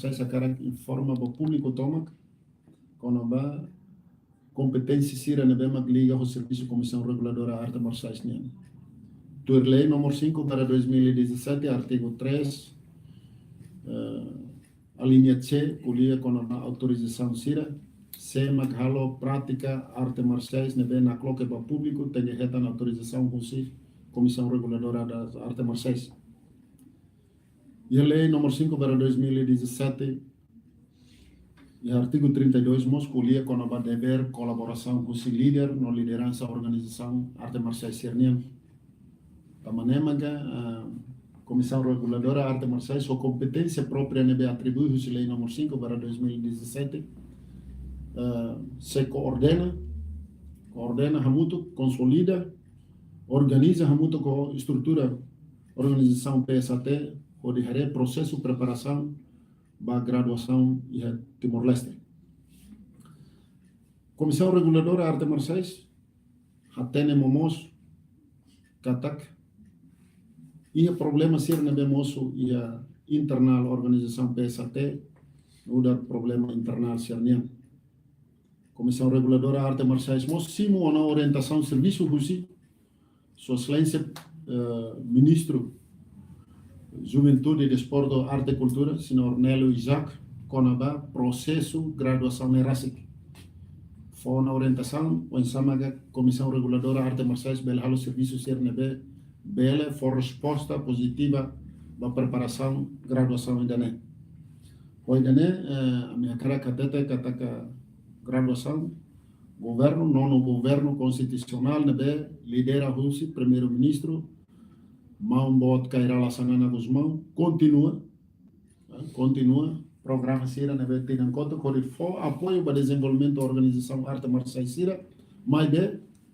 Marseille sekarang informa o público toma quando ba competência sira na bema liga o serviço Comissão Reguladora Arte Marseille nian. Tur lei número 5 para 2017, artigo 3, a linha C, polia com a autorização sira, se maghalo prática arte Marseille na bema coloque para público tem reta na autorização com Comissão Reguladora da Arte Marseille. E a lei número 5 para 2017, e artigo 32, escolhia com o dever colaboração com o líder na liderança da organização Arte Marseille Cernian. Da maneira que a Comissão Reguladora Arte Marseille, sua competência própria nebe atribui a lei número 5 para 2017, se coordena muito, consolida, organiza muito com a estrutura organização PSAT, onde há processo de preparação para a graduação em Timor-Leste. Comissão Reguladora Arte Marseille, tem momos, katak, e o problema ser na bemoso e a internal organização PSAT, não dá problema internal ser nem. Comissão Reguladora Arte Marseille, mas sim uma orientação de serviço russo, sua excelência ministro Juventude, Desporto, Arte e Cultura, senhor Nelo Isaac, Conaba, processo graduação em RASIC. Foi na orientação, o ensamaga Comissão Reguladora Arte Marseille, belo serviço CRNB, bela, foi resposta positiva da preparação, graduação em Dané. Hoje Dané, a minha cara cateta, cataka graduação, governo, nono governo constitucional, nebe, lidera Rússia, primeiro-ministro, Mambot Kairala Sanana Guzmão, continua, programa Sira, na vez em conta, com o apoio para o desenvolvimento da organização Arte Marseille Sira, mas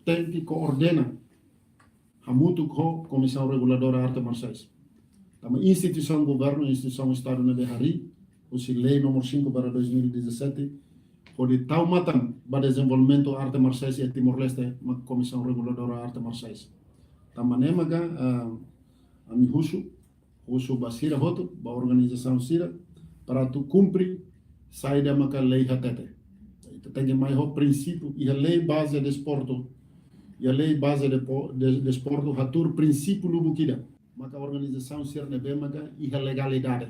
tem que coordenar muito com a Comissão Reguladora Arte Marseille. A instituição governo, instituição Estado na Behari, o lei número 5 para 2017, onde tal matam para o desenvolvimento da Arte Marseille e Timor-Leste, a Comissão Reguladora Arte Marseille. Da maneira a mi Russo basira voto, a organização sira, para tu cumprir saída da lei hatete. Tem mais o princípio e a lei base de esporto e a lei base de esporto hatur princípio lubukida. Maka organização sira nebe maka e a legalidade.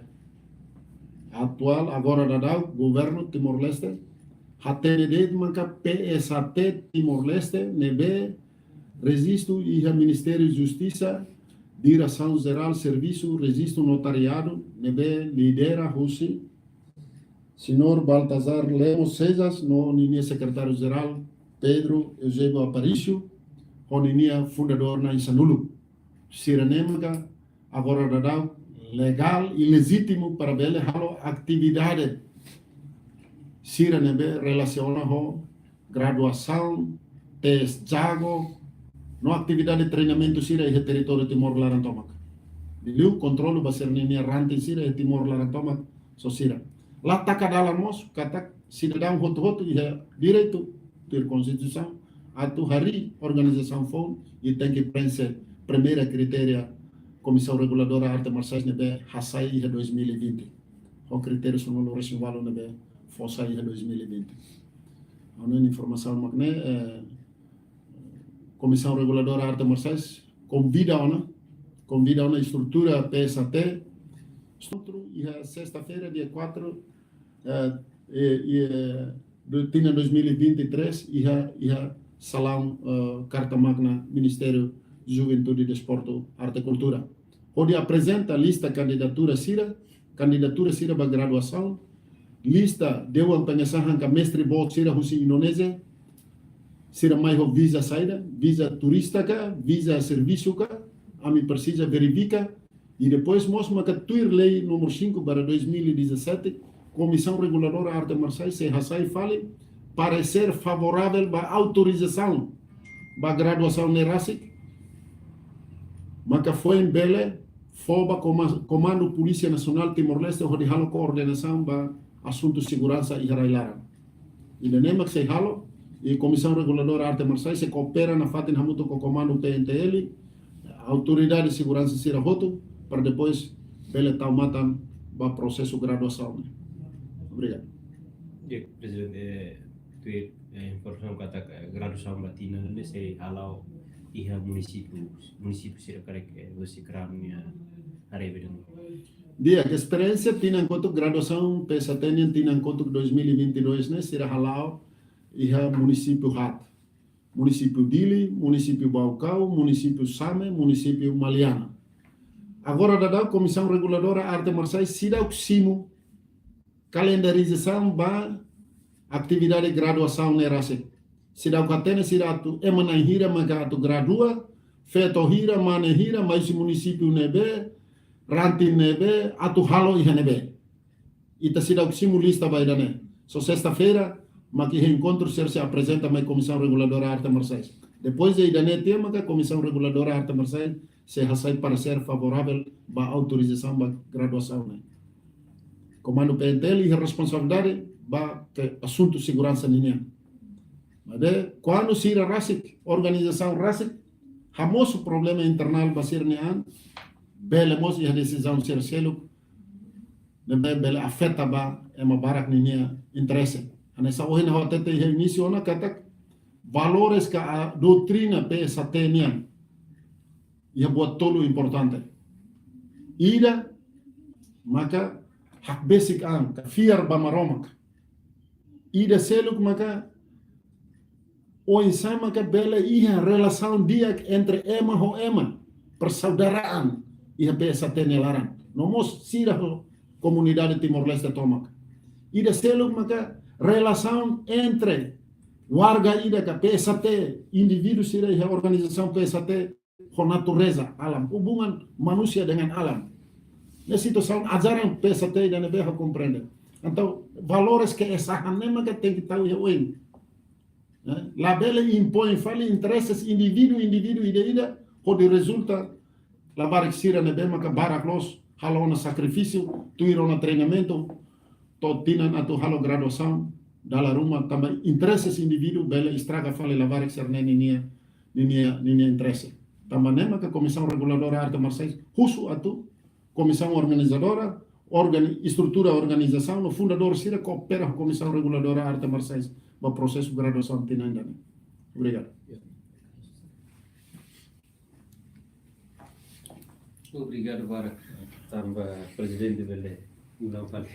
Atual agora da governo Timor-Leste hatene de maka PSAT Timor-Leste nebe resisto e a Ministério de Justiça Direção Geral Serviço Registro Notariado nebe lidera Russi senhor Baltazar Lemos Cesas no ninia secretário geral Pedro Eusébio Aparicio o ninia fundador na Insanulu Siranemaga agora dadau legal e legítimo para bele halo atividade Siranebe relaciona ho graduação tes jago no atividade de treinamento sira e território Timor-Larantomac. Biliu controlo ba ser nini rante sira e Timor-Larantomac so sira. Lá takadala mos katak cidadão hoto e direito ter constituição atu hari organização fon e tem que preencher primeira critéria Comissão Reguladora Arte Marseille nebe hasai e 2020. O critério sonolo residual nebe fossai e 2020. Ana informação magne Comissão Reguladora Arte Marseille convida a estrutura PSAT, e a sexta-feira, dia 4 de 2023, e a salão Carta Magna Ministério de Juventude, Desporto, Arte e Cultura, onde apresenta a lista candidatura Sira para graduação, lista deu a pensação que mestre bot Sira Russi Indonésia, Sira mais visa saída, visa turística, visa serviço, a mim precisa verificar, e depois mostra que a lei número 5 para 2017, Comissão Reguladora Arte Marseille, se Hassai fale, parecer favorável para autorização para graduação NERASIC, mas foi em Bele, FOBA, Comando Polícia Nacional Timor-Leste, onde halo coordenação para assuntos de segurança e harailara. E de nema que se halo, e Comissão Reguladora Arte Marseille se coopera na fatin hamuto com o Comando PNTL, Autoridade de Segurança Sira Roto, para depois ele tal matam para processo de graduação. Obrigado. Ya, Presidente, informação que está graduação batina nesse halau iha município sira karek você kramnya arebe dengan Dia, que experiência tinha enquanto graduação, pesatenia tinha enquanto 2022, né? Será halal, iha município Hat, município Dili, município Baucau, município Same, município Maliana. Agora, da Comissão Reguladora Arte Marciais, sida o simo calendarização ba atividade de graduação nerase. Sida o catena sida tu emanan hira maka tu gradua, feto hira mane hira mais município nebe, rantin nebe, atu halo iha nebe. Ita sida o simo lista vai dane. So sexta-feira, maki encontro se apresenta mais Comissão Reguladora Arte Marciais. Depois de idane tema que a Comissão Reguladora Arte Marciais se recebe para ser favorável à autorização da graduação. Né? Comando PNTL e responsabilidade para assunto de segurança ninguém. Mas quando se irá RASIC, organização RASIC, hamos problema internal basir nian, belemos e a decisão ser selo, bele afeta ba ema barak ninguém interesse. Anessa hoje na rota te início na kata valores que a doutrina pensa teniam. E buat tolo importante. Ida maka hak basic ang fiar ba maromak. Ida seluk maka o insan maka bela iha relação dia entre ema ho ema persaudaraan iha besa tenelaran. Nomos sira ho comunidade Timor-Leste tomak. Ida seluk maka relação entre warga ida ka PSAT indivíduo sira iha organização PSAT com natureza alam, hubungan manusia dengan alam. Nessa situação, ajaran PSAT dan BH compreender. Então, valores que essa hanema que tem que estar hoje. Labela impõe, fala interesses indivíduo, ida, onde resulta lavar sira na bema que baraclos, halo na sacrifício, tuiro na treinamento, totinan atau halo graduação, dalam rumah também interesses indivíduo, bela estraga fala lavar sira ninia interesse. Também que a Comissão Reguladora Arte Marciais, husu atu, Comissão Organizadora, estrutura organização, no fundador sira coopera com a Comissão Reguladora Arte Marciais, para o processo de graduação tinanda. Obrigado. Obrigado, Barak. Tambah Presidente Bele. Ulang kali.